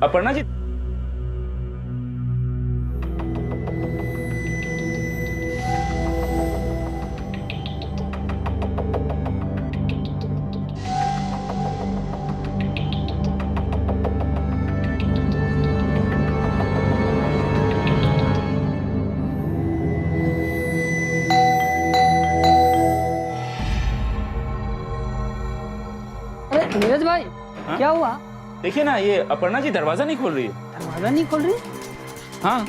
अपर्णा जी। नीरज भाई, क्या हुआ? देखिए ना, ये अपर्णा जी दरवाजा नहीं खोल रही है। दरवाजा नहीं खोल रही? हाँ,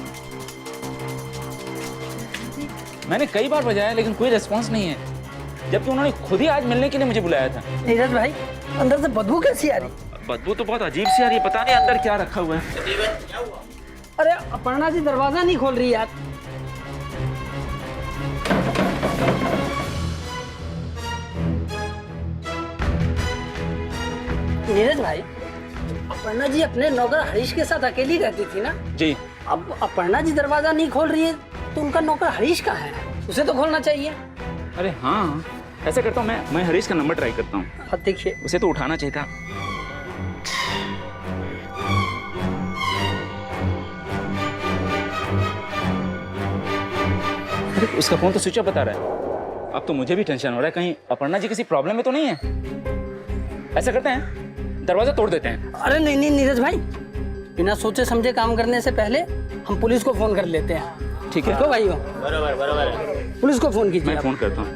मैंने कई बार बजाया लेकिन कोई रिस्पांस नहीं है, जबकि उन्होंने खुद ही आज मिलने के लिए मुझे बुलाया था। नीरज भाई, अंदर से बदबू कैसी आ रही? बदबू तो बहुत अजीब सी आ रही है, पता नहीं अंदर क्या रखा हुआ है। अरे अपर्णा जी दरवाजा नहीं खोल रही यार। नीरज भाई, अपर्णा जी अपने नौकर हरीश के साथ अकेली रहती थी ना जी। अब अपर्णा जी दरवाजा नहीं खोल रही है तो उनका नौकर हरीश कहाँ है? उसे तो खोलना चाहिए। अरे हाँ, ऐसा करता हूँ मैं हरीश का नंबर ट्राई करता हूँ। हाँ देखिए। उसे तो उठाना चाहिए था। अरे उसका फोन तो स्विच ऑफ बता रहा है। अब तो मुझे भी टेंशन हो रहा है, कहीं अपर्णा जी किसी प्रॉब्लम में तो नहीं है। ऐसा करते हैं, दरवाजा तोड़ देते हैं। अरे नहीं नहीं नीरज भाई, बिना सोचे समझे काम करने से पहले हम पुलिस को फोन कर लेते हैं। ठीक है तो भाई हो, बराबर। पुलिस को फोन कीजिए। मैं फोन करता हूँ।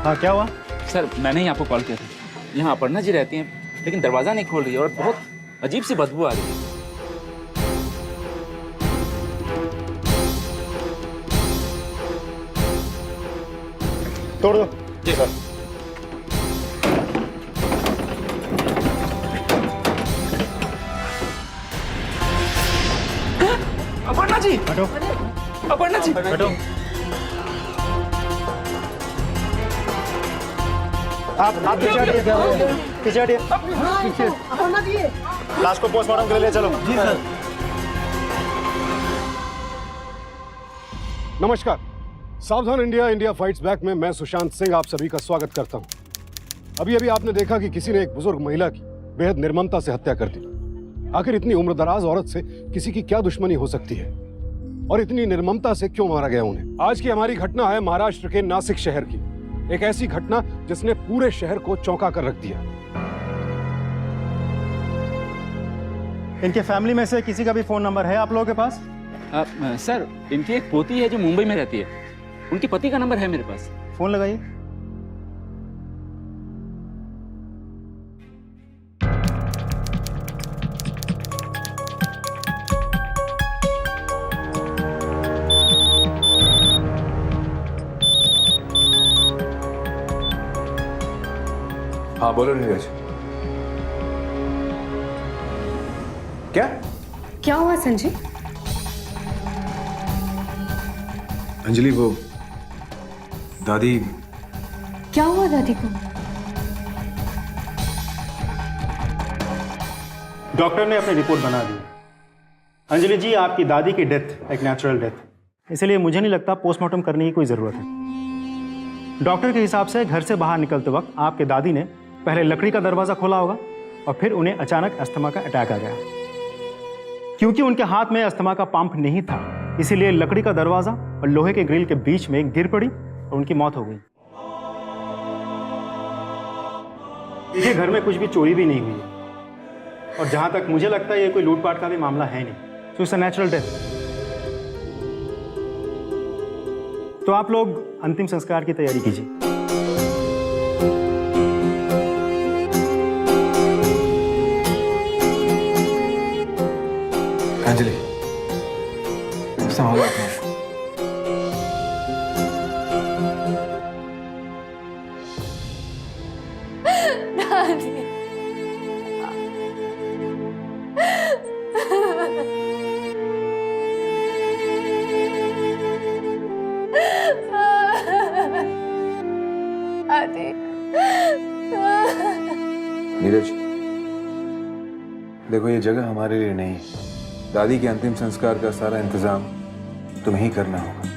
हाँ, क्या हुआ? सर, मैंने ही आपको कॉल किया था। यहाँ अपर्णा जी रहती हैं, लेकिन दरवाजा नहीं खोल रही है और बहुत अजीब सी बदबू आ रही है। तोड़ दो। जी सर। अपर्णा जी, हटो अपर्णा जी, हटो। आप पीछे हटिए, पीछे हटिए। अपर्णा जी, लाश को पोस्टमार्टम के लिए ले चलो। जी सर। नमस्कार, सावधान इंडिया इंडिया फाइट्स बैक में मैं सुशांत सिंह आप सभी का स्वागत करता हूं। अभी अभी आपने देखा कि किसी ने एक बुजुर्ग महिला की बेहद निर्ममता से हत्या कर दी। आखिर इतनी उम्रदराज औरत से किसी की क्या दुश्मनी हो सकती है और इतनी निर्ममता से क्यों मारा गया उन्हें? आज की हमारी घटना है महाराष्ट्र के नासिक शहर की, एक ऐसी घटना जिसने पूरे शहर को चौंका कर रख दिया। इनके फैमिली में से किसी का भी फोन नंबर है आप लोगों के पास? सर, इनकी एक पोती है जो मुंबई में रहती है, उनके पति का नंबर है मेरे पास। फोन लगाइए। हाँ बोलो नीरज। क्या हुआ संजय? अंजलि, वो दादी। क्या हुआ दादी को? डॉक्टर ने अपनी रिपोर्ट बना दी। अंजलि जी, आपकी दादी की डेथ एक नेचुरल डेथ, इसलिए मुझे नहीं लगता पोस्टमार्टम करने की कोई ज़रूरत है। डॉक्टर के हिसाब से घर से बाहर निकलते वक्त आपके दादी ने पहले लकड़ी का दरवाज़ा खोला होगा और फिर उन्हें अचानक अस्थमा का अटैक आ गया। क्योंकि उनके हाथ में अस्थमा का पंप नहीं था, इसीलिए लकड़ी का दरवाज़ा और लोहे के ग्रिल के बीच में गिर पड़ी और उनकी मौत हो गई। ये घर में कुछ भी चोरी भी नहीं हुई है और जहां तक मुझे लगता है ये कोई लूटपाट का भी मामला है नहीं, so it's a natural death. तो आप लोग अंतिम संस्कार की तैयारी कीजिए। अंजलि, संभालो अपने। नीरज, देखो ये जगह हमारे लिए नहीं, दादी के अंतिम संस्कार का सारा इंतजाम तुम्हें ही करना होगा।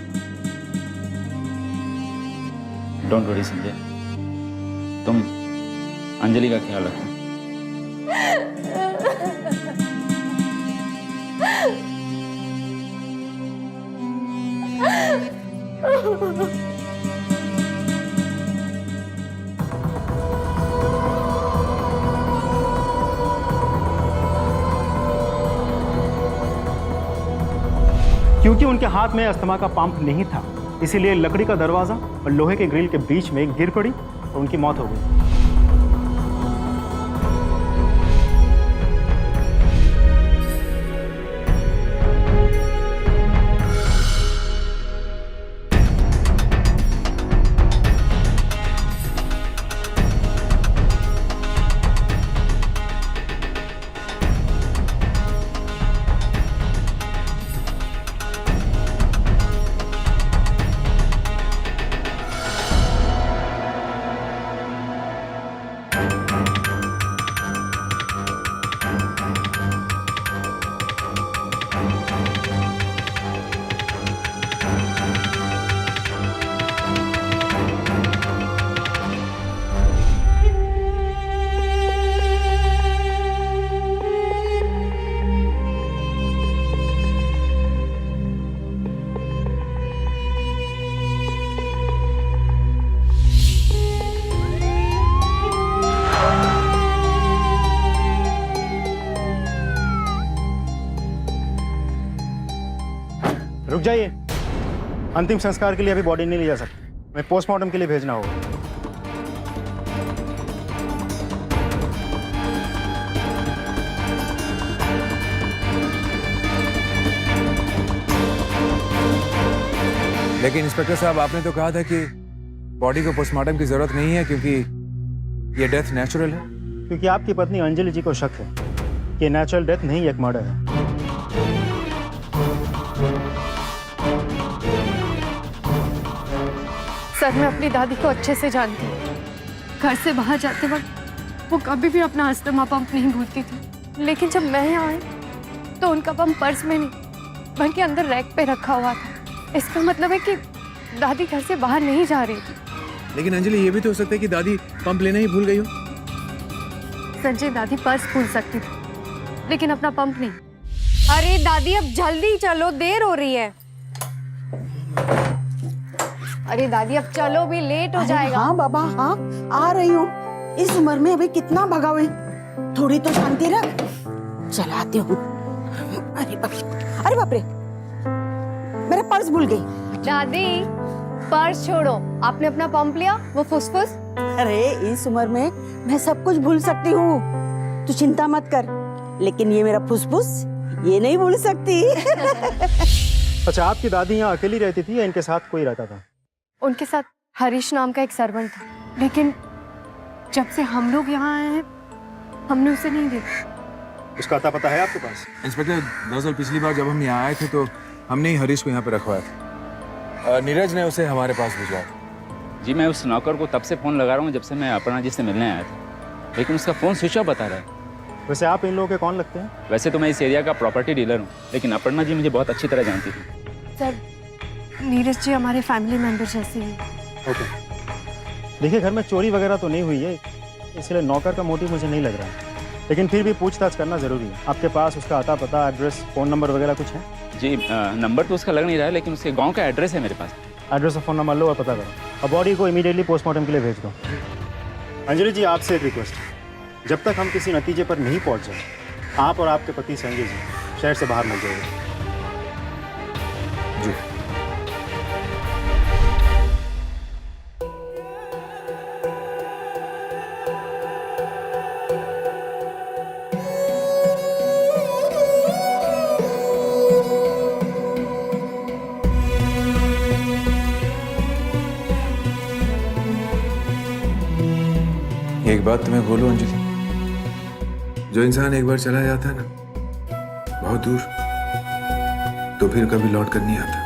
डोंट वरी संजय, तुम अंजलि का ख्याल रखो। क्योंकि उनके हाथ में अस्थमा का पंप नहीं था, इसीलिए लकड़ी का दरवाजा और लोहे के ग्रिल के बीच में गिर पड़ी और उनकी मौत हो गई। रुक जाइए, अंतिम संस्कार के लिए अभी बॉडी नहीं ले जा सकती, मैं पोस्टमार्टम के लिए भेजना होगा। लेकिन इंस्पेक्टर साहब, आपने तो कहा था कि बॉडी को पोस्टमार्टम की जरूरत नहीं है क्योंकि ये डेथ नेचुरल है। क्योंकि आपकी पत्नी अंजलि जी को शक है कि नेचुरल डेथ नहीं एक मर्डर है। सर, मैं अपनी दादी को अच्छे से जानती हूँ। घर से बाहर जाते वक्त वो कभी भी अपना अस्थमा पंप नहीं भूलती थी, लेकिन जब मैं यहाँ आई तो उनका पंप पर्स में नहीं बल्कि अंदर रैक पे रखा हुआ था। इसका मतलब है कि दादी घर से बाहर नहीं जा रही थी। लेकिन अंजलि, ये भी तो हो सकता है कि दादी पंप लेना ही भूल गई हो। संजय, दादी पर्स भूल सकती थी लेकिन अपना पंप नहीं। अरे दादी, अब जल्दी चलो, देर हो रही है। अरे दादी, अब चलो, भी लेट हो जाएगा। हाँ बाबा, हाँ आ रही हूँ। इस उम्र में अभी कितना भगावे, थोड़ी तो शांति रख। चलाती हूँ। अरे बाप रे, मेरा पर्स भूल गई। दादी, पर्स छोड़ो, आपने अपना पंप लिया, वो फुसफुस। अरे इस उम्र में मैं सब कुछ भूल सकती हूँ, तू चिंता मत कर। लेकिन ये मेरा फुसफुस, ये नहीं भूल सकती। अच्छा, आपकी दादी यहाँ अकेली रहती थी या इनके साथ कोई रहता था? उनके साथ हरीश नाम का एक सर्वेंट था, लेकिन जब से हम लोग यहाँ आए हैं हमने उसे नहीं देखा। उसका अता पता है आपके पास? इंस्पेक्टर, दरअसल पिछली बार जब हम यहाँ आए थे तो हमने ही हरीश को यहाँ पे रखवाया था। नीरज ने उसे हमारे पास भिजवाया था। जी, मैं उस नौकर को तब से फ़ोन लगा रहा हूँ जब से मैं अपर्णा जी से मिलने आया था, लेकिन उसका फ़ोन स्विच ऑफ बता रहा है। वैसे आप इन लोगों के कौन लगते हैं? वैसे तो मैं इस एरिया का प्रॉपर्टी डीलर हूँ, लेकिन अपर्णा जी मुझे बहुत अच्छी तरह जानती थी। सर, नीरज जी हमारे फैमिली मेंबर जैसे ही। ओके, देखिए घर में चोरी वगैरह तो नहीं हुई है, इसलिए नौकर का मोटिव मुझे नहीं लग रहा है, लेकिन फिर भी पूछताछ करना जरूरी है। आपके पास उसका अता पता, एड्रेस, फ़ोन नंबर वगैरह कुछ है? जी, नंबर तो उसका लग नहीं रहा है, लेकिन उसके गांव का एड्रेस है मेरे पास। एड्रेस और फ़ोन नंबर लो और पता करो, और बॉडी को इमीडिएटली पोस्टमार्टम के लिए भेज दो। अंजलि जी, आपसे एक रिक्वेस्ट है, जब तक हम किसी नतीजे पर नहीं पहुंच जाए, आप और आपके पति संजय जी शहर से बाहर मत जाइए। जी। एक बात तुम्हें बोलूं अंजलि, जो इंसान एक बार चला जाता है ना बहुत दूर, तो फिर कभी लौट कर नहीं आता।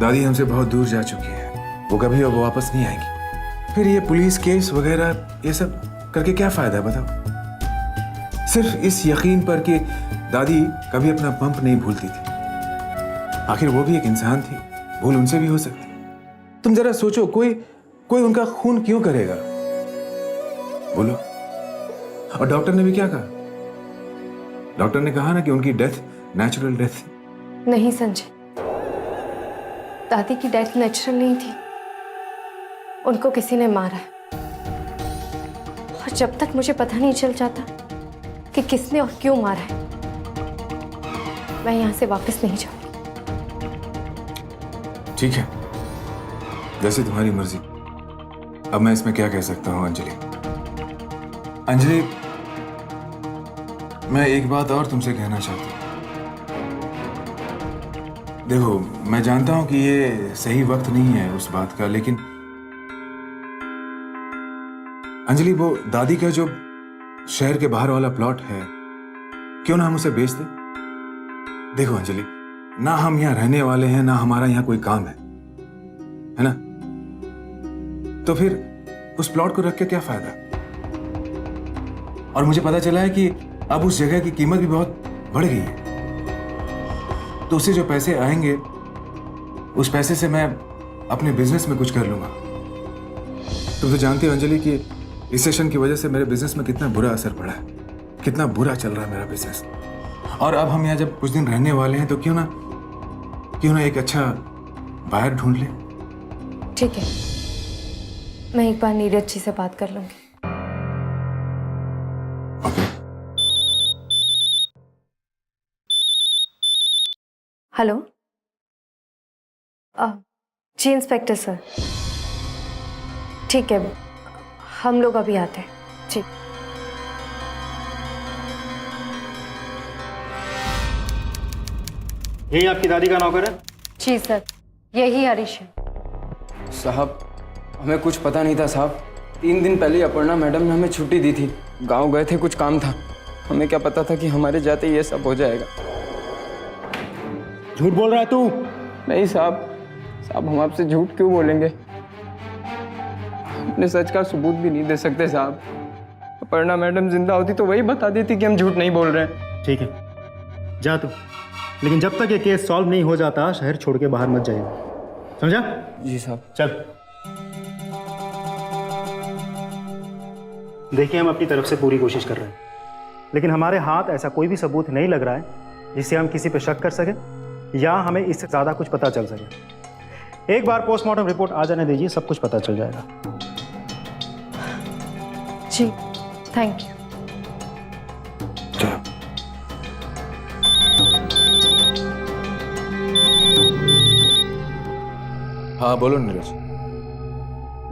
दादी हमसे बहुत दूर जा चुकी है, वो कभी अब वापस नहीं आएगी। फिर ये पुलिस केस वगैरह ये सब करके क्या फायदा है बताओ? सिर्फ इस यकीन पर कि दादी कभी अपना पंप नहीं भूलती थी। आखिर वो भी एक इंसान थी, भूल उनसे भी हो सकती। तुम जरा सोचो, कोई उनका खून क्यों करेगा? बोलो। और डॉक्टर ने भी क्या कहा? डॉक्टर ने कहा ना कि उनकी डेथ नेचुरल डेथ थी। नहीं संजय, दादी की डेथ नेचुरल नहीं थी, उनको किसी ने मारा है। और जब तक मुझे पता नहीं चल जाता कि किसने और क्यों मारा है, मैं यहां से वापस नहीं जाऊंगी। ठीक है, जैसे तुम्हारी मर्जी। अब मैं इसमें क्या कह सकता हूं अंजलि? अंजलि, मैं एक बात और तुमसे कहना चाहता हूं। देखो, मैं जानता हूं कि ये सही वक्त नहीं है उस बात का, लेकिन अंजलि, वो दादी का जो शहर के बाहर वाला प्लॉट है, क्यों ना हम उसे बेच दें? देखो अंजलि, ना हम यहाँ रहने वाले हैं, ना हमारा यहाँ कोई काम है ना? तो फिर उस प्लॉट को रख के क्या फायदा? और मुझे पता चला है कि अब उस जगह की कीमत भी बहुत बढ़ गई है। तो उससे जो पैसे आएंगे, उस पैसे से मैं अपने बिजनेस में कुछ कर लूंगा। तुम तो जानती हो अंजलि कि इस सेशन की वजह से मेरे बिजनेस में कितना बुरा असर पड़ा है, कितना बुरा चल रहा है मेरा बिजनेस। और अब हम यहाँ जब कुछ दिन रहने वाले हैं, तो क्यों ना एक अच्छा बायर ढूंढ लें। ठीक है, मैं एक बार नीरज जी से बात कर लूंगी। ओके। हेलो, जी इंस्पेक्टर सर, ठीक है, हम लोग अभी आते हैं। जी। यही आपकी दादी का नौकर है? जी सर, यही हरीश है। साहब, हमें कुछ पता नहीं था साहब। 3 दिन पहले अपर्णा मैडम ने हमें छुट्टी दी थी, गांव गए थे, कुछ काम था। हमें क्या पता था कि हमारे जाते ये सब हो जाएगा। झूठ बोल रहा है तू? नहीं साहब, हम आपसे झूठ क्यों बोलेंगे? अपने सच का सबूत भी नहीं दे सकते साहब। अपर्णा मैडम जिंदा होती तो वही बता देती कि हम झूठ नहीं बोल रहे हैं। ठीक है, जा तू, लेकिन जब तक ये केस सॉल्व नहीं हो जाता, शहर छोड़ के बाहर मत जाइए, समझा? जी साहब। चल। देखिए, हम अपनी तरफ से पूरी कोशिश कर रहे हैं, लेकिन हमारे हाथ ऐसा कोई भी सबूत नहीं लग रहा है जिससे हम किसी पे शक कर सके या हमें इससे ज़्यादा कुछ पता चल सके। एक बार पोस्टमार्टम रिपोर्ट आ जाने दीजिए, सब कुछ पता चल जाएगा। जी, थैंक यू। हाँ बोलो नीरज।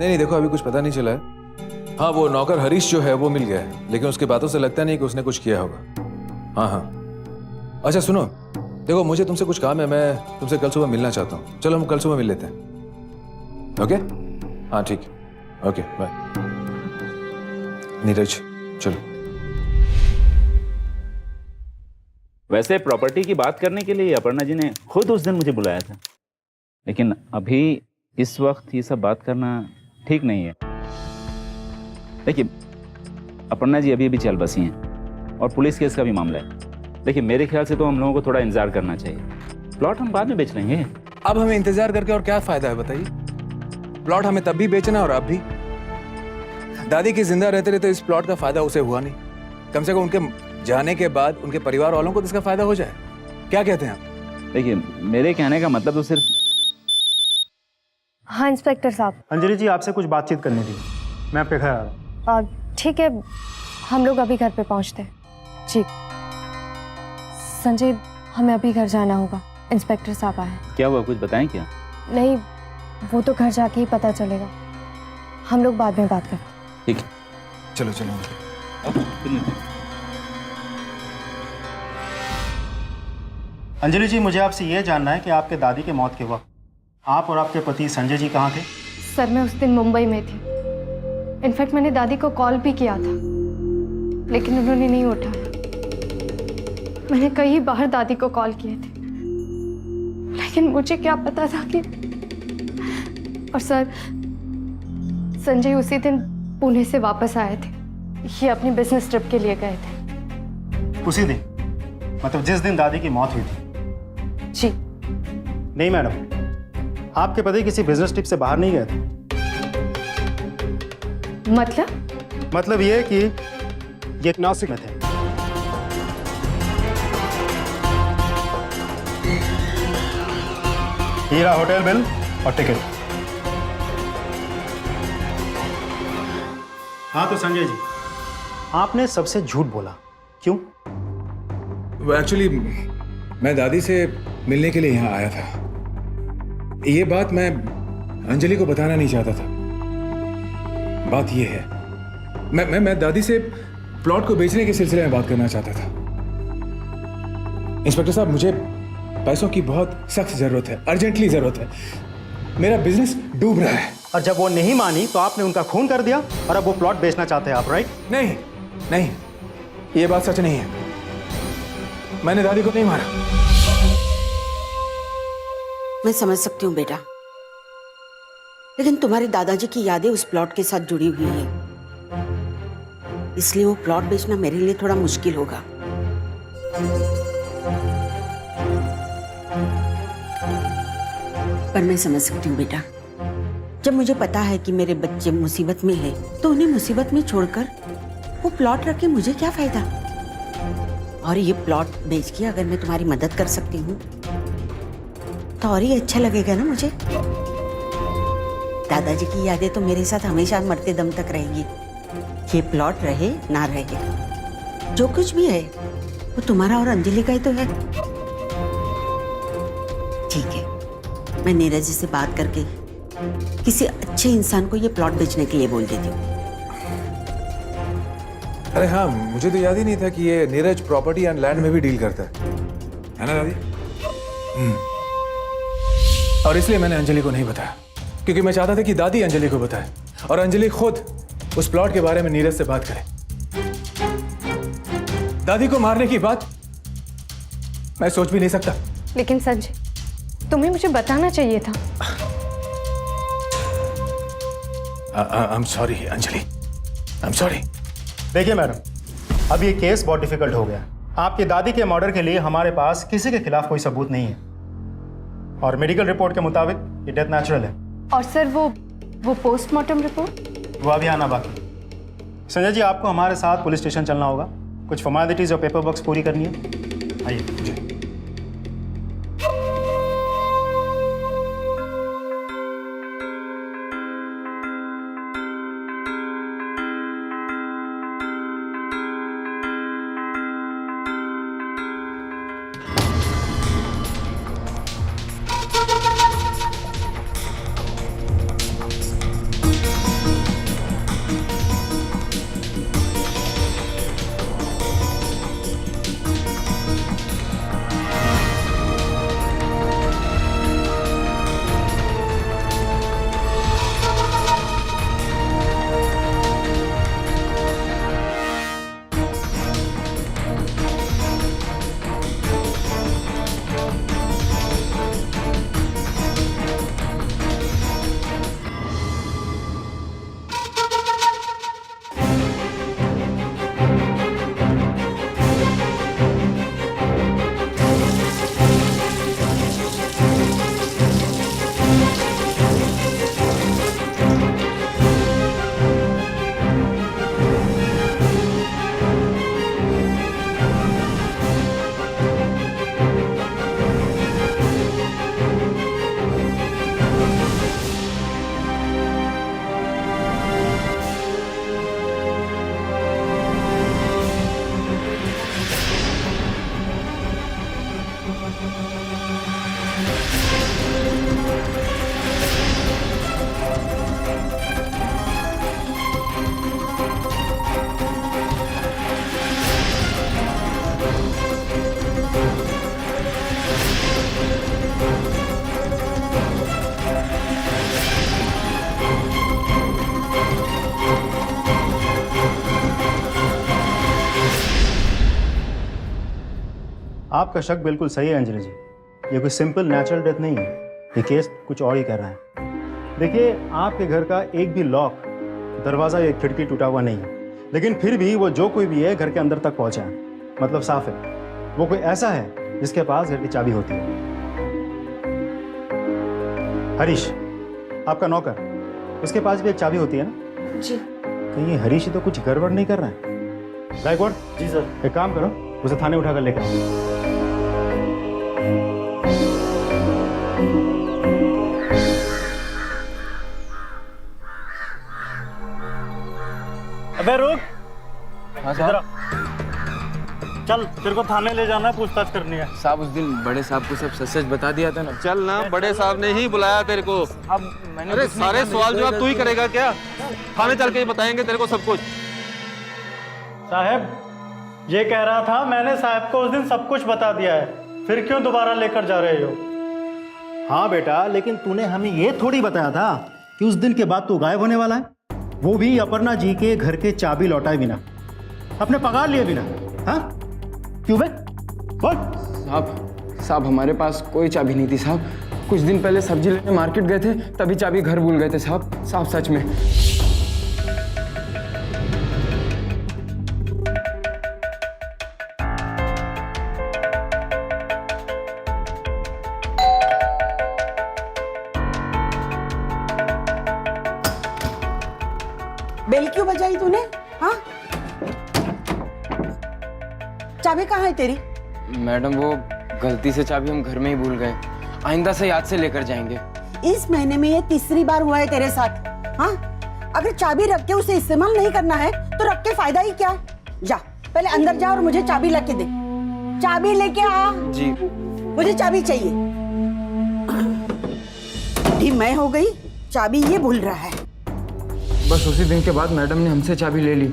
नहीं, देखो, अभी कुछ पता नहीं चला है। हाँ, वो नौकर हरीश जो है वो मिल गया है, लेकिन उसकी बातों से लगता नहीं कि उसने कुछ किया होगा। हाँ। अच्छा सुनो, देखो, मुझे तुमसे कुछ काम है, मैं तुमसे कल सुबह मिलना चाहता हूँ। चलो हम कल सुबह मिल लेते हैं। ओके? हाँ ठीक है, ओके बाय। नीरज चलो। वैसे प्रॉपर्टी की बात करने के लिए अपर्णा जी ने खुद उस दिन मुझे बुलाया था, लेकिन अभी इस वक्त ये सब बात करना ठीक नहीं है। देखिए, अपर्णा जी अभी अभी चल बसी हैं और पुलिस केस का भी मामला है। देखिए, मेरे ख्याल से तो हम लोगों को थोड़ा इंतजार करना चाहिए। प्लॉट हम बाद में बेच लेंगे। अब हमें इंतजार करके और क्या फायदा है बताइए? प्लॉट हमें तब भी बेचना और अब भी। दादी की जिंदा रहते रहते इस प्लॉट का फायदा उसे हुआ नहीं। कम से कम उनके जाने के बाद उनके परिवार वालों को तो इसका फायदा हो जाए। क्या कहते हैं आप? देखिए, मेरे कहने का मतलब तो सिर्फ। हाँ इंस्पेक्टर साहब। अंजलि जी, आपसे कुछ बातचीत करनी थी, मैं आपके घर आ रहा हूँ। ठीक है, हम लोग अभी घर पे पहुंचते हैं। जी संजय, हमें अभी घर जाना होगा, इंस्पेक्टर साहब आए हैं। क्या हुआ, कुछ बताएं क्या? नहीं, वो तो घर जाके ही पता चलेगा, हम लोग बाद में बात करते हैं। ठीक है, चलो चलो। अंजलि जी, मुझे आपसे ये जानना है कि आपके दादी के मौत के वक्त आप और आपके पति संजय जी कहाँ थे? सर, मैं उस दिन मुंबई में थी। इनफैक्ट मैंने दादी को कॉल भी किया था, लेकिन उन्होंने नहीं उठाया। मैंने कई बार दादी को कॉल किए थे, लेकिन मुझे क्या पता था कि। और सर, संजय उसी दिन पुणे से वापस आए थे। ये अपनी बिजनेस ट्रिप के लिए गए थे। उसी दिन, मतलब जिस दिन दादी की मौत हुई थी। जी नहीं मैडम, आपके पति किसी बिजनेस ट्रिप से बाहर नहीं गए थे। मतलब ये कि ये नासिक में थे। हीरा होटल बिल और टिकट। हाँ तो संजय जी, आपने सबसे झूठ बोला, क्यों? वो एक्चुअली मैं दादी से मिलने के लिए यहाँ आया था। ये बात मैं अंजलि को बताना नहीं चाहता था। बात ये है, मैं दादी से प्लॉट को बेचने के सिलसिले में बात करना चाहता था। इंस्पेक्टर साहब, मुझे पैसों की बहुत सख्त जरूरत है, अर्जेंटली जरूरत है। मेरा बिजनेस डूब रहा है। और जब वो नहीं मानी तो आपने उनका खून कर दिया और अब वो प्लॉट बेचना चाहते हैं आप, राइट? नहीं नहीं, ये बात सच नहीं है। मैंने दादी को नहीं मारा। मैं समझ सकती हूँ बेटा, लेकिन तुम्हारे दादाजी की यादें उस प्लॉट के साथ जुड़ी हुई है, इसलिए वो प्लॉट बेचना मेरे लिए थोड़ा मुश्किल होगा। पर मैं समझ सकती हूँ बेटा, जब मुझे पता है कि मेरे बच्चे मुसीबत में हैं, तो उन्हें मुसीबत में छोड़कर वो प्लॉट रख के मुझे क्या फायदा। और ये प्लॉट बेच के अगर मैं तुम्हारी मदद कर सकती हूँ तो और ही अच्छा लगेगा ना मुझे। दादाजी की यादें तो मेरे साथ हमेशा मरते दम तक रहेगी। ये प्लॉट रहे ना रहे, जो कुछ भी है वो तुम्हारा और अंजलि का ही तो है। ठीक है, मैं नीरज जी से बात करके किसी अच्छे इंसान को ये प्लॉट बेचने के लिए बोल देती हूँ। अरे हाँ, मुझे तो याद ही नहीं था कि ये नीरज प्रॉपर्टी एंड लैंड में भी डील करता है ना दादी? और इसलिए मैंने अंजलि को नहीं बताया, क्योंकि मैं चाहता था कि दादी अंजलि को बताए और अंजलि खुद उस प्लॉट के बारे में नीरज से बात करे। दादी को मारने की बात मैं सोच भी नहीं सकता। लेकिन संजय, तुम्हें मुझे बताना चाहिए था। I am sorry Anjali, I am sorry. देखिए मैडम, अब ये केस बहुत डिफिकल्ट हो गया। आपकी दादी के मर्डर के लिए हमारे पास किसी के खिलाफ कोई सबूत नहीं है और मेडिकल रिपोर्ट के मुताबिक ये डेथ नेचुरल है। और सर वो पोस्टमार्टम रिपोर्ट, वो अभी आना बाकी। संजय जी, आपको हमारे साथ पुलिस स्टेशन चलना होगा, कुछ फॉर्मेलिटीज और पेपर वर्क्स पूरी करनी है। आइए जी। आपका शक बिल्कुल सही है अंजलि जी, ये कोई सिंपल नेचुरल डेथ नहीं है, ये केस कुछ और ही कर रहा है। देखिए, आपके घर का एक भी लॉक, दरवाज़ा या खिड़की टूटा हुआ नहीं है, लेकिन फिर भी वो जो कोई भी है घर के अंदर तक पहुंचा है। मतलब साफ है, वो कोई ऐसा है जिसके पास घर की चाबी होती है। हरीश, आपका नौकर, उसके पास भी एक चाबी होती है ना? जी। तो ये हरीश ही तो कुछ गड़बड़ नहीं कर रहा है। गायकवाड़ जी सर, एक काम करो, उसे थाने उठाकर लेकर आओ। अबे रुक, हाँ इधर आ। साहब। चल, तेरे को थाने ले जाना है, पूछताछ करनी है। साहब उस दिन बड़े साहब को सब सच सच बता दिया था ना। चल ना, बड़े साहब ने ही बुलाया तेरे को। अब मैंने अरे कुछ नहीं सारे कहा, सवाल मेरी जवाब तू ही कोई करेगा क्या? थाने चल के ही बताएंगे तेरे को सब कुछ। साहब, ये कह रहा था मैंने साहब को उस दिन सब कुछ बता दिया है, फिर क्यों दोबारा लेकर जा रहे हो? हाँ बेटा, लेकिन तूने हमें ये थोड़ी बताया था कि उस दिन के बाद तू गायब होने वाला है, वो भी अपर्णा जी के घर के चाबी लौटाए बिना, अपने पगार लिए बिना। हाँ क्यों बे? बोल। साहब हमारे पास कोई चाबी नहीं थी साहब। कुछ दिन पहले सब्जी लेने मार्केट गए थे, तभी चाबी घर भूल गए थे साहब सच में। बेल क्यों बजाई तूने? हाँ, चाबी कहाँ है तेरी? मैडम वो गलती से चाबी हम घर में ही भूल गए, आइंदा से याद से लेकर जाएंगे। इस महीने में ये तीसरी बार हुआ है तेरे साथ। हाँ, अगर चाबी रख के उसे इस्तेमाल नहीं करना है तो रख के फायदा ही क्या? जा पहले अंदर जा और मुझे चाबी लाके दे। चाबी लेके आ। जी। मुझे चाबी चाहिए। भी मैं हो गई, चाबी ये भूल रहा है। बस उसी दिन के बाद मैडम ने हमसे चाबी ले ली।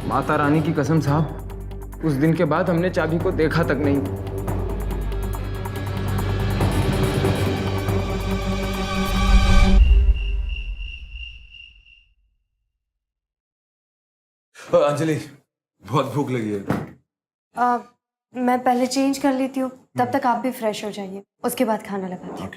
माता रानी की कसम साहब, उस दिन के बाद हमने चाबी को देखा तक नहीं। अंजलि, बहुत भूख लगी है। मैं पहले चेंज कर लेती हूँ, तब तक आप भी फ्रेश हो जाइए, उसके बाद खाना लगाती हूँ।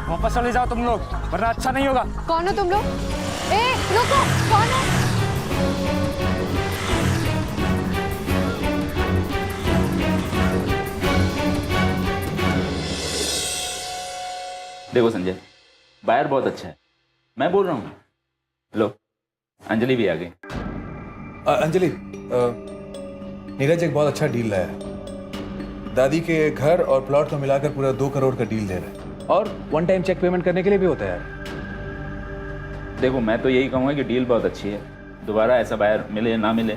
वापस चले जाओ तुम लोग, वरना अच्छा नहीं होगा। कौन हो तुम लोग? ए, रुको, कौन हो? देखो संजय, बायर बहुत अच्छा है, मैं बोल रहा हूँ। लो, अंजलि भी आ गई। अंजलि, नीरज एक बहुत अच्छा डील लाया है। दादी के घर और प्लॉट को मिलाकर पूरा 2 करोड़ का डील दे रहा है, और 1 टाइम चेक पेमेंट करने के लिए भी होता है यार। देखो, मैं तो यही कहूँगा कि डील बहुत अच्छी है, दोबारा ऐसा बायर मिले ना मिले।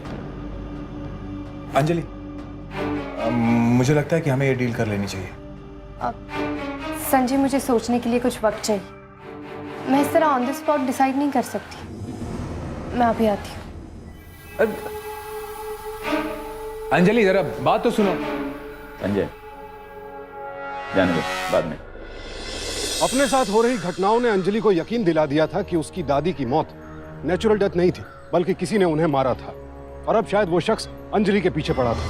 अंजलि, मुझे लगता है कि हमें ये डील कर लेनी चाहिए। संजय, मुझे सोचने के लिए कुछ वक्त चाहिए, मैं इस तरह ऑन द स्पॉट डिसाइड नहीं कर सकती। मैं अभी आती हूँ। अंजलि, जरा बात तो सुनो। संजय, जाने दो, बाद में। अपने साथ हो रही घटनाओं ने अंजलि को यकीन दिला दिया था कि उसकी दादी की मौत नेचुरल डेथ नहीं थी, बल्कि किसी ने उन्हें मारा था। और अब शायद वो शख्स अंजलि के पीछे पड़ा था।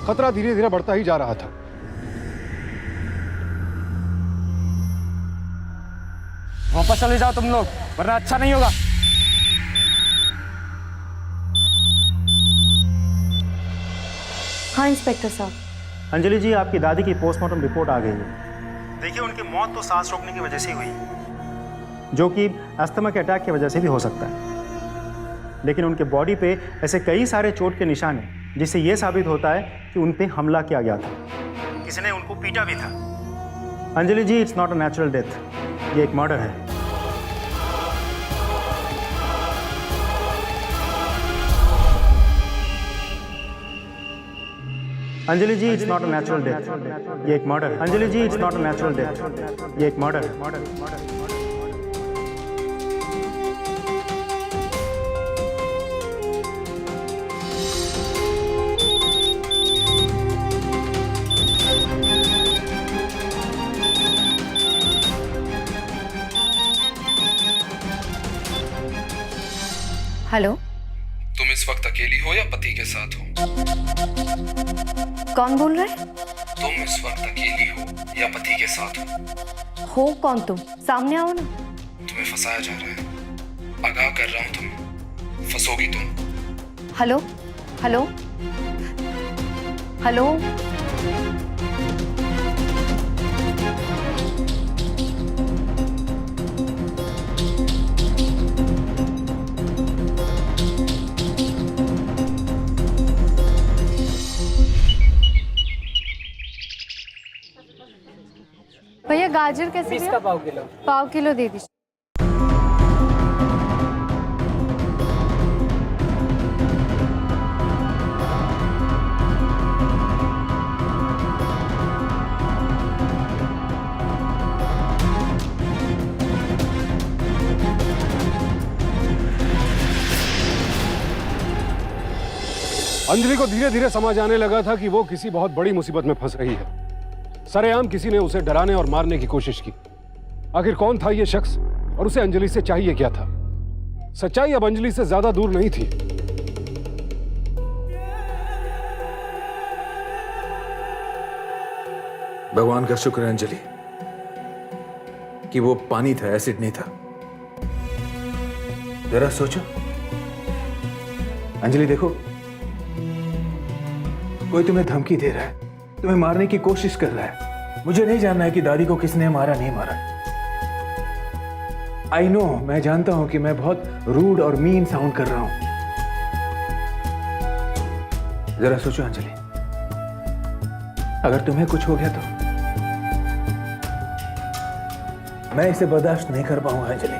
खतरा धीरे धीरे बढ़ता ही जा रहा था। वापस चले जाओ तुम लोग, वरना अच्छा नहीं होगा। हाँ इंस्पेक्टर साहब। अंजलि जी, आपकी दादी की पोस्टमार्टम रिपोर्ट आ गई है। देखिए, उनकी मौत तो सांस रोकने की वजह से ही हुई, जो कि अस्थमा के अटैक की वजह से भी हो सकता है। लेकिन उनके बॉडी पे ऐसे कई सारे चोट के निशान हैं, जिससे ये साबित होता है कि उन पे हमला किया गया था, किसी ने उनको पीटा भी था। Anjali ji, it's not a natural death, ये एक मर्डर है। Anjali ji, it's not a natural death, ये एक मर्डर है। Anjali ji, it's not a natural death, ये एक मर्डर है। हेलो, तुम इस वक्त अकेली हो या पति के साथ हो? कौन बोल रहे हैं? तुम इस वक्त अकेली हो या पति के साथ हो कौन तुम? सामने आओ ना। तुम्हें फंसाया जा रहा है, आगाह कर रहा हूँ, तुम फंसोगी तुम। हेलो हेलो हेलो, भैया गाजर कैसे 20 दिया? का पाव किलो। पाव किलो दे दीजिए। अंजलि को धीरे धीरे समझ आने लगा था कि वो किसी बहुत बड़ी मुसीबत में फंस रही है। सरेआम किसी ने उसे डराने और मारने की कोशिश की। आखिर कौन था ये शख्स और उसे अंजलि से चाहिए क्या था? सच्चाई अब अंजलि से ज्यादा दूर नहीं थी। भगवान का शुक्र है अंजलि कि वो पानी था, एसिड नहीं था। जरा सोचो अंजलि, देखो कोई तुम्हें धमकी दे रहा है, तुम्हें मारने की कोशिश कर रहा है। मुझे नहीं जानना है कि दादी को किसने मारा नहीं मारा। आई नो, मैं जानता हूं कि मैं बहुत रूड और मीन साउंड कर रहा हूं। जरा सोचो अंजलि, अगर तुम्हें कुछ हो गया तो मैं इसे बर्दाश्त नहीं कर पाऊंगा अंजलि,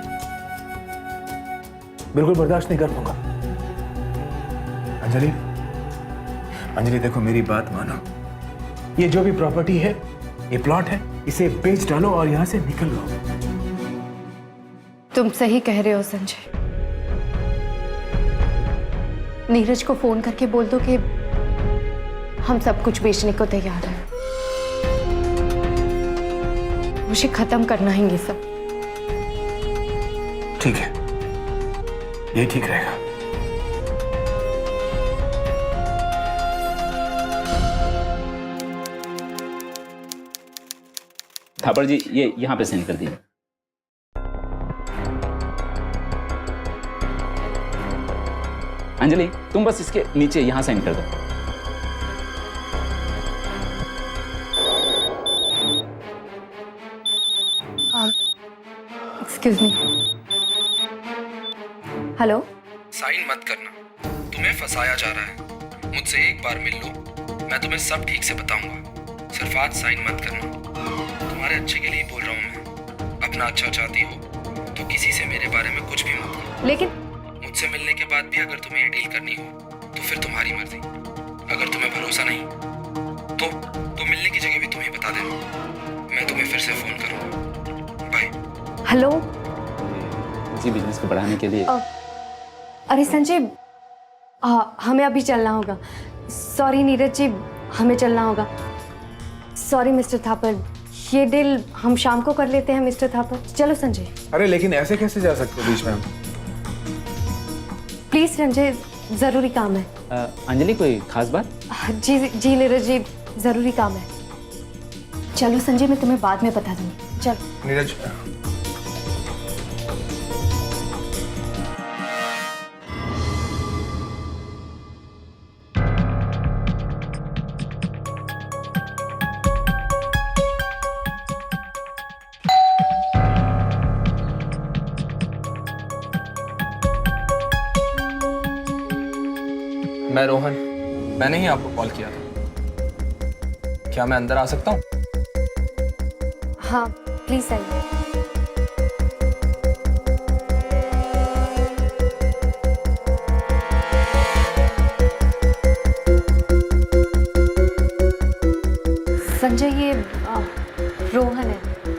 बिल्कुल बर्दाश्त नहीं कर पाऊंगा। अंजलि, अंजलि देखो मेरी बात मानो, ये जो भी प्रॉपर्टी है, ये प्लॉट है, इसे बेच डालो और यहां से निकल लो। तुम सही कह रहे हो संजय। नीरज को फोन करके बोल दो कि हम सब कुछ बेचने को तैयार हैं। मुझे खत्म करना है ये सब। ठीक है, ये ठीक रहेगा। थापर जी, ये यहां पे साइन कर दीजिए। अंजलि, तुम बस इसके नीचे यहां साइन कर दो। Excuse me. हेलो, साइन मत करना, तुम्हें फंसाया जा रहा है। मुझसे एक बार मिल लो, मैं तुम्हें सब ठीक से बताऊंगा। सिर्फ आज साइन मत करना। तुम्हारे अच्छे के लिए बोल रहा हूँ मैं। अपना अच्छा चाहती हो तो किसी से मेरे बारे में कुछ भी मत करो। लेकिन मुझसे मिलने के बाद भी अगर तुम्हें ये डील करनी हो तो फिर तुम्हारी मर्जी। अगर तुम्हें भरोसा नहीं तो मिलने की जगह भी तुम्हें बता देना। मैं तुम्हें फिर से फोन करूंगा। बाय। हेलो। इसी बिजनेस को बढ़ाने के लिए अरे संजय, हमें अभी चलना होगा। सॉरी नीरज जी, हमें चलना होगा। सॉरी मिस्टर थापर, ये डील हम शाम को कर लेते हैं मिस्टर थापर। चलो संजय। अरे लेकिन ऐसे कैसे जा सकते हो बीच में हम? प्लीज संजय, जरूरी काम है। अंजलि कोई खास बात? जी जी नीरज जी, जरूरी काम है। चलो संजय, मैं तुम्हें बाद में बता दूंगी। चलो नीरज, मैं रोहन, मैंने ही आपको कॉल किया था। क्या मैं अंदर आ सकता हूँ? हाँ प्लीज आइए। संजय, ये रोहन है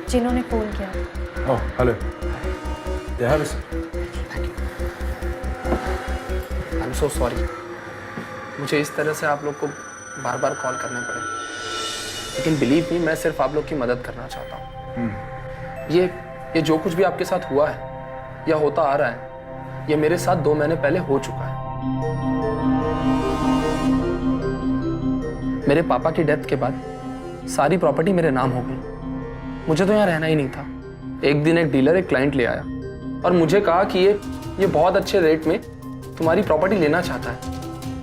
जिन्होंने फोन किया। Oh hello. I am so sorry, मुझे इस तरह से आप लोग को बार बार कॉल करने पड़े, लेकिन बिलीव मी, मैं सिर्फ आप लोग की मदद करना चाहता हूँ। ये जो कुछ भी आपके साथ हुआ है या होता आ रहा है, ये मेरे साथ 2 महीने पहले हो चुका है। मेरे पापा की डेथ के बाद सारी प्रॉपर्टी मेरे नाम हो गई। मुझे तो यहाँ रहना ही नहीं था। एक दिन एक डीलर एक क्लाइंट ले आया और मुझे कहा कि ये बहुत अच्छे रेट में तुम्हारी प्रॉपर्टी लेना चाहता है।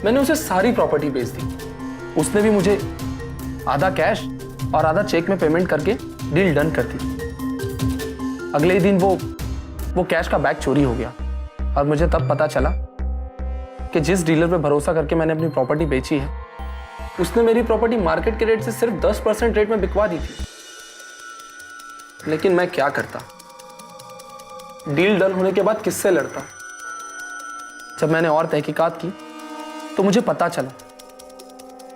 मैंने उसे सारी प्रॉपर्टी बेच दी। उसने भी मुझे आधा कैश और आधा चेक में पेमेंट करके डील डन कर दी। अगले ही दिन वो कैश का बैग चोरी हो गया और मुझे तब पता चला कि जिस डीलर पे भरोसा करके मैंने अपनी प्रॉपर्टी बेची है, उसने मेरी प्रॉपर्टी मार्केट के रेट से सिर्फ 10% रेट में बिकवा दी थी। लेकिन मैं क्या करता? डील डन होने के बाद किससे लड़ता? जब मैंने और तहकीकात की तो मुझे पता चला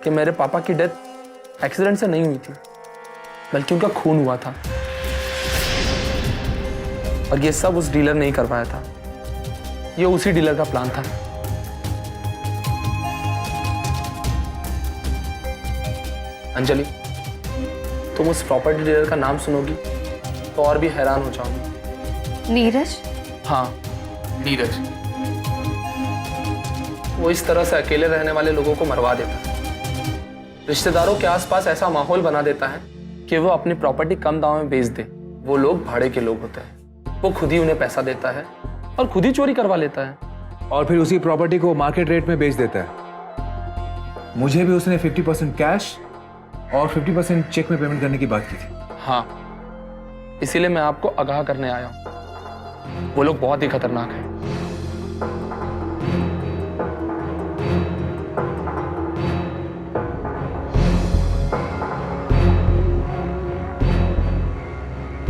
कि मेरे पापा की डेथ एक्सीडेंट से नहीं हुई थी, बल्कि उनका खून हुआ था। और ये सब उस डीलर ने ही करवाया था। ये उसी डीलर का प्लान था। अंजलि, तुम उस प्रॉपर्टी डीलर का नाम सुनोगी तो और भी हैरान हो जाओगी। नीरज? हाँ, नीरज। वो इस तरह से अकेले रहने वाले लोगों को मरवा देता है। रिश्तेदारों के आसपास ऐसा माहौल बना देता है कि वो अपनी प्रॉपर्टी कम दाम में बेच दे। वो लोग भाड़े के लोग होते हैं। वो खुद ही उन्हें पैसा देता है और खुद ही चोरी करवा लेता है और फिर उसी प्रॉपर्टी को मार्केट रेट में बेच देता है। मुझे भी उसने 50% कैश और 50% चेक में पेमेंट करने की बात की थी। हाँ, इसीलिए मैं आपको आगाह करने आया हूँ। वो लोग बहुत ही खतरनाक हैं।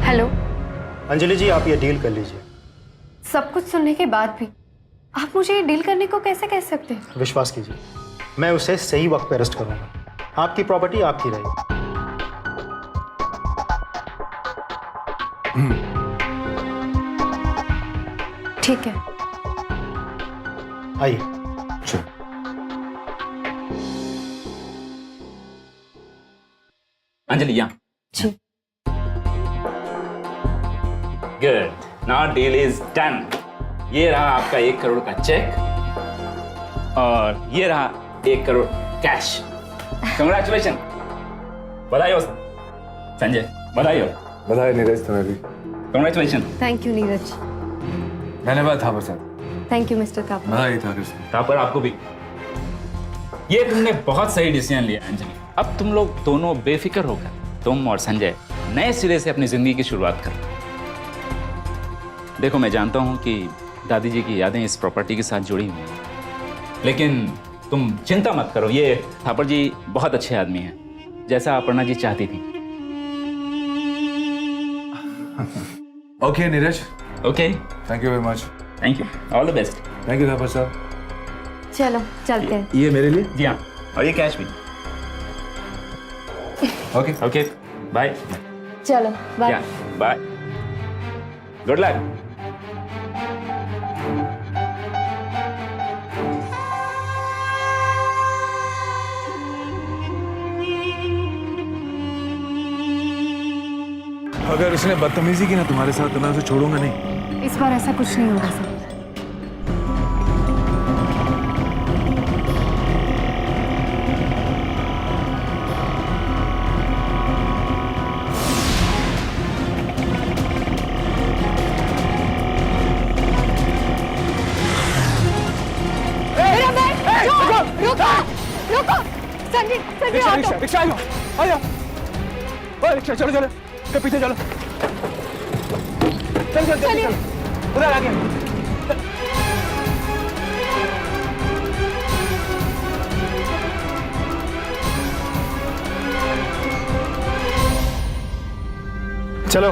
हेलो अंजलि जी, आप ये डील कर लीजिए। सब कुछ सुनने के बाद भी आप मुझे ये डील करने को कैसे कह सकते हैं? विश्वास कीजिए, मैं उसे सही वक्त पे अरेस्ट करूंगा। आपकी प्रॉपर्टी आपकी रहेगी। ठीक है, आइए। अंजलि यहाँ। जी। Good, now deal is done. ये रहा आपका 1 करोड़ का चेक और ये रहा 1 करोड़ कैश। कंग्रेचुलेशन। बधाई हो संजय, बधाई हो। बधाई नीरज, तुम्हें भी। कंग्रेचुलेशन। Thank you Neeraj. धन्यवाद थापर साहब। Thank you mister Thapar. बधाई थापर साहब। थापर आपको भी। ये तुमने बहुत सही डिसीजन लिया अंजलि। अब तुम लोग दोनों बेफिक्र होकर, तुम और संजय, नए सिरे से अपनी जिंदगी की शुरुआत करो। देखो, मैं जानता हूं कि दादी जी की यादें इस प्रॉपर्टी के साथ जुड़ी हुई हैं, लेकिन तुम चिंता मत करो। ये थापर जी बहुत अच्छे आदमी हैं, जैसा अपर्णा जी चाहती थी। Okay Neeraj. Okay, thank you very much. Thank you, all the best. Thank you Thapar साहब। चलो चलते हैं। ये मेरे लिए? जी हाँ, और ये कैश भी। Okay okay, bye. चलो बाय। Bye, good luck. अगर उसने बदतमीजी की ना तुम्हारे साथ तो मैं उसे छोड़ूंगा नहीं। इस बार ऐसा कुछ नहीं होगा सर। रुको रुको संजय संजय ऑटो रिक्शा आ जाओ। ओए रिक्शा चलो चलो के पीछे चलो। चल चल चल उधर आगे। चलो।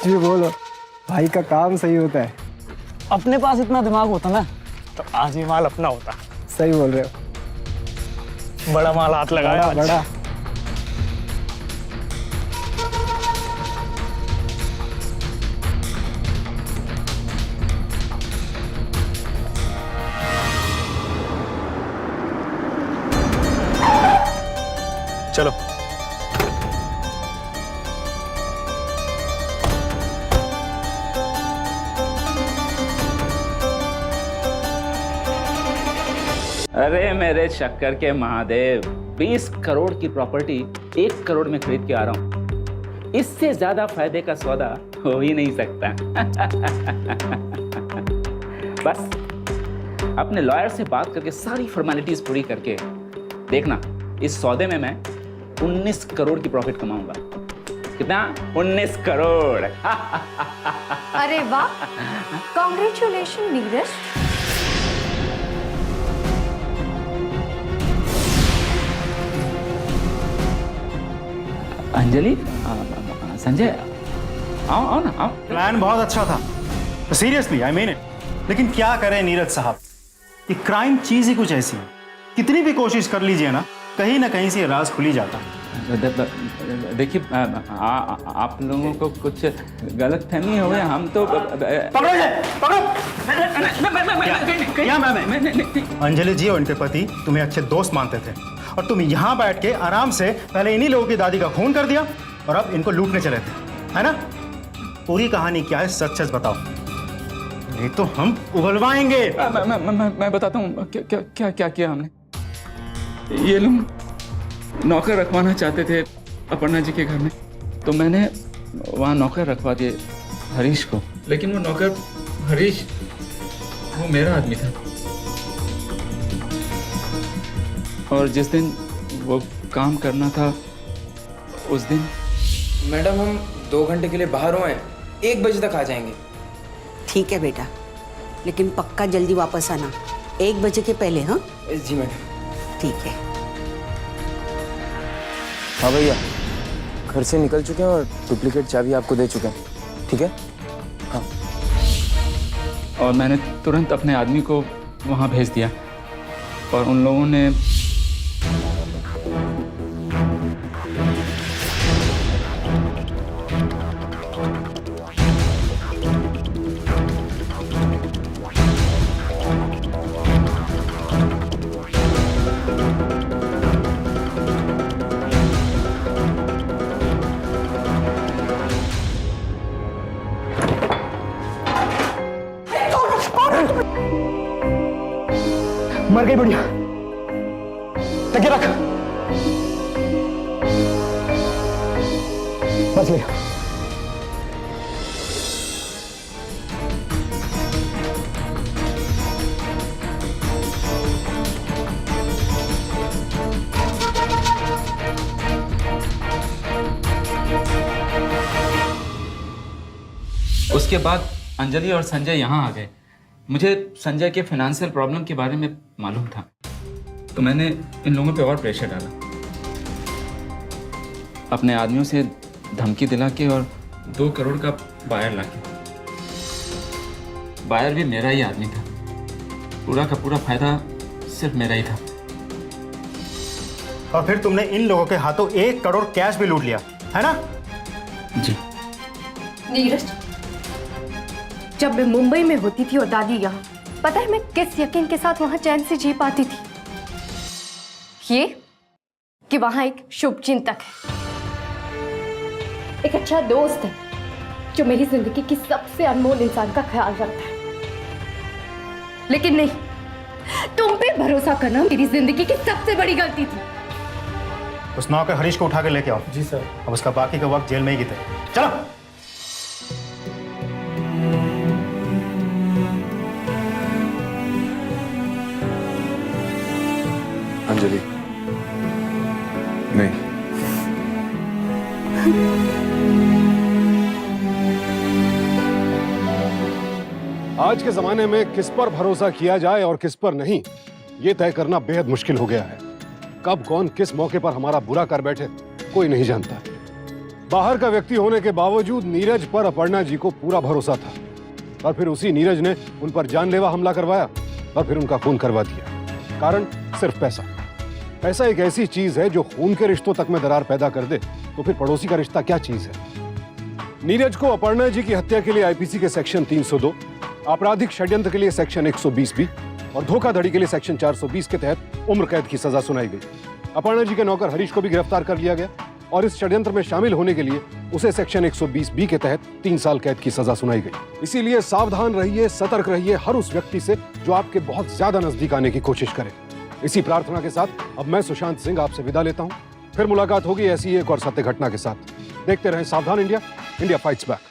कुछ भी बोलो, भाई का काम सही होता है। अपने पास इतना दिमाग होता ना तो आज ही माल अपना होता। सही बोल रहे हो। बड़ा माल हाथ लगाया आज। बड़ा चलो। अरे मेरे शक्कर के महादेव, 20 करोड़ की प्रॉपर्टी 1 करोड़ में खरीद के आ रहा हूं। इससे ज्यादा फायदे का सौदा हो ही नहीं सकता। बस अपने लॉयर से बात करके सारी फॉर्मेलिटीज पूरी करके देखना, इस सौदे में मैं 19 करोड़ की प्रॉफिट कमाऊंगा। कितना? 19 करोड़। अरे वाह, कॉन्ग्रेचुलेशन नीरज। अंजलि, संजय, आओ आओ ना, आओ। प्लान बहुत अच्छा था, सीरियसली आई मीन इट। लेकिन क्या करें नीरज साहब, ये क्राइम चीज ही कुछ ऐसी है, कितनी भी कोशिश कर लीजिए ना कहीं से राज खुल ही जाता। देखिए, आप लोगों को कुछ गलत फहमी हो गया। हम तो पकड़ो इसे, पकड़ो। क्या मैम? अंजलि जी और इनके पति तुम्हें अच्छे दोस्त मानते थे और तुम यहाँ बैठ के आराम से पहले इन्हीं लोगों की दादी का खून कर दिया और अब इनको लूटने चले थे, है ना? पूरी कहानी क्या है, सच सच बताओ, नहीं तो हम उगलवाएंगे। मैं बताता हूँ क्या क्या क्या किया हमने। ये लोग नौकर रखवाना चाहते थे अपर्णा जी के घर में, तो मैंने वहाँ नौकर रखवा दिए हरीश को। लेकिन वो नौकर हरीश, वो मेरा आदमी था, और जिस दिन वो काम करना था उस दिन। मैडम, हम 2 घंटे के लिए बाहर हुए हैं, 1 बजे तक आ जाएंगे। ठीक है बेटा, लेकिन पक्का जल्दी वापस आना, 1 बजे के पहले। हाँ जी मैडम। ठीक है। हाँ भैया, घर से निकल चुके हैं और डुप्लीकेट चाबी आपको दे चुके हैं, ठीक है? हाँ। और मैंने तुरंत अपने आदमी को वहाँ भेज दिया और उन लोगों ने मर गई बुढ़िया। तकिया रख। बच गई। उसके बाद अंजलि और संजय यहाँ आ गए। मुझे संजय के फाइनेंशियल प्रॉब्लम के बारे में मालूम था, तो मैंने इन लोगों पे और प्रेशर डाला। अपने आदमियों से धमकी दिला के और 2 करोड़ का बायर लाके। बायर भी मेरा ही आदमी था। पूरा का पूरा फायदा सिर्फ मेरा ही था। और फिर तुमने इन लोगों के हाथों 1 करोड़ कैश भी लूट लिया, है ना? जी। नीरज, जब मैं मुंबई में होती थी और दादी यहाँ, पता है मैं किस यकीन के साथ वहां चैन से जी पाती थी? ये कि वहां एक शुभ चिंतक है, एक अच्छा दोस्त है जो मेरी जिंदगी की सबसे अनमोल इंसान का ख्याल रखता है। लेकिन नहीं, तुम पे भरोसा करना मेरी जिंदगी की सबसे बड़ी गलती थी। उस नौकर हरीश को उठा के लेके आओ। जी सर। अब उसका बाकी का वक्त जेल में ही बीते। चलो। अंजलि, नहीं। आज के जमाने में किस पर भरोसा किया जाए और किस पर नहीं, ये तय करना बेहद मुश्किल हो गया है। कब कौन किस मौके पर हमारा बुरा कर बैठे कोई नहीं जानता। बाहर का व्यक्ति होने के बावजूद नीरज पर अपर्णा जी को पूरा भरोसा था, और फिर उसी नीरज ने उन पर जानलेवा हमला करवाया और फिर उनका खून करवा दिया। कारण सिर्फ पैसा। पैसा एक ऐसी चीज है जो खून के रिश्तों तक में दरार पैदा कर दे, तो फिर पड़ोसी का रिश्ता क्या चीज है। नीरज को अपर्णा जी की हत्या के लिए आईपीसी के सेक्शन 302, आपराधिक षड्यंत्र के लिए सेक्शन 120B और धोखाधड़ी के लिए सेक्शन 420 के तहत उम्र कैद की सजा सुनाई गई। अपर्णा जी के नौकर हरीश को भी गिरफ्तार कर लिया गया और इस षड्यंत्र में शामिल होने के लिए उसे सेक्शन 120B के तहत 3 साल कैद की सजा सुनाई गई। इसीलिए सावधान रहिए, सतर्क रहिए हर उस व्यक्ति से जो आपके बहुत ज्यादा नजदीक आने की कोशिश करे। इसी प्रार्थना के साथ अब मैं सुशांत सिंह आपसे विदा लेता हूं। फिर मुलाकात होगी ऐसी एक और सत्य घटना के साथ। देखते रहें सावधान इंडिया, इंडिया फाइट्स बैक।